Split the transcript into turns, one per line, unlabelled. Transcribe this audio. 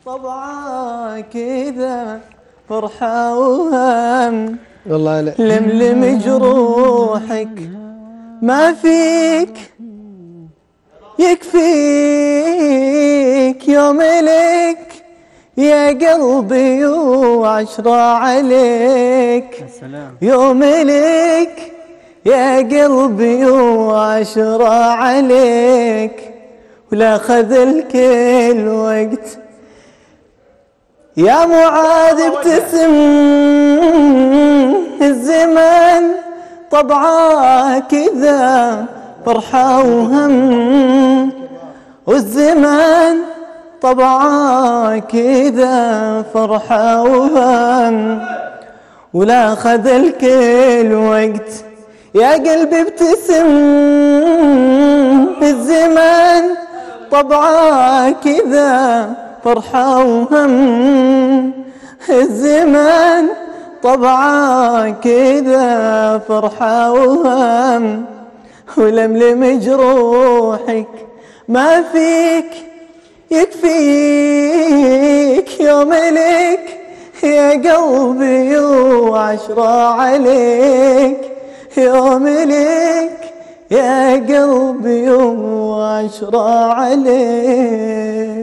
طبعا كذا فرحة وهم،
والله لا
لملم جروحك ما فيك يكفيك يوم لك يا قلبي وعشرة عليك، يوم لك يا قلبي وعشرة عليك، ولا خذ كل وقت يا معاذ ابتسم. الزمان طبعا كذا فرحة وهم، والزمان طبعا كذا فرحة وهم، ولا خذ الكل وقت يا قلبي ابتسم. الزمان طبعا كذا فرحة وهم، الزمان طبعا كذا فرحة وهم، ولملم جروحك ما فيك يكفيك يوم لك يا قلبي وعشرة عليك، يوم لك يا قلبي وعشرة عليك.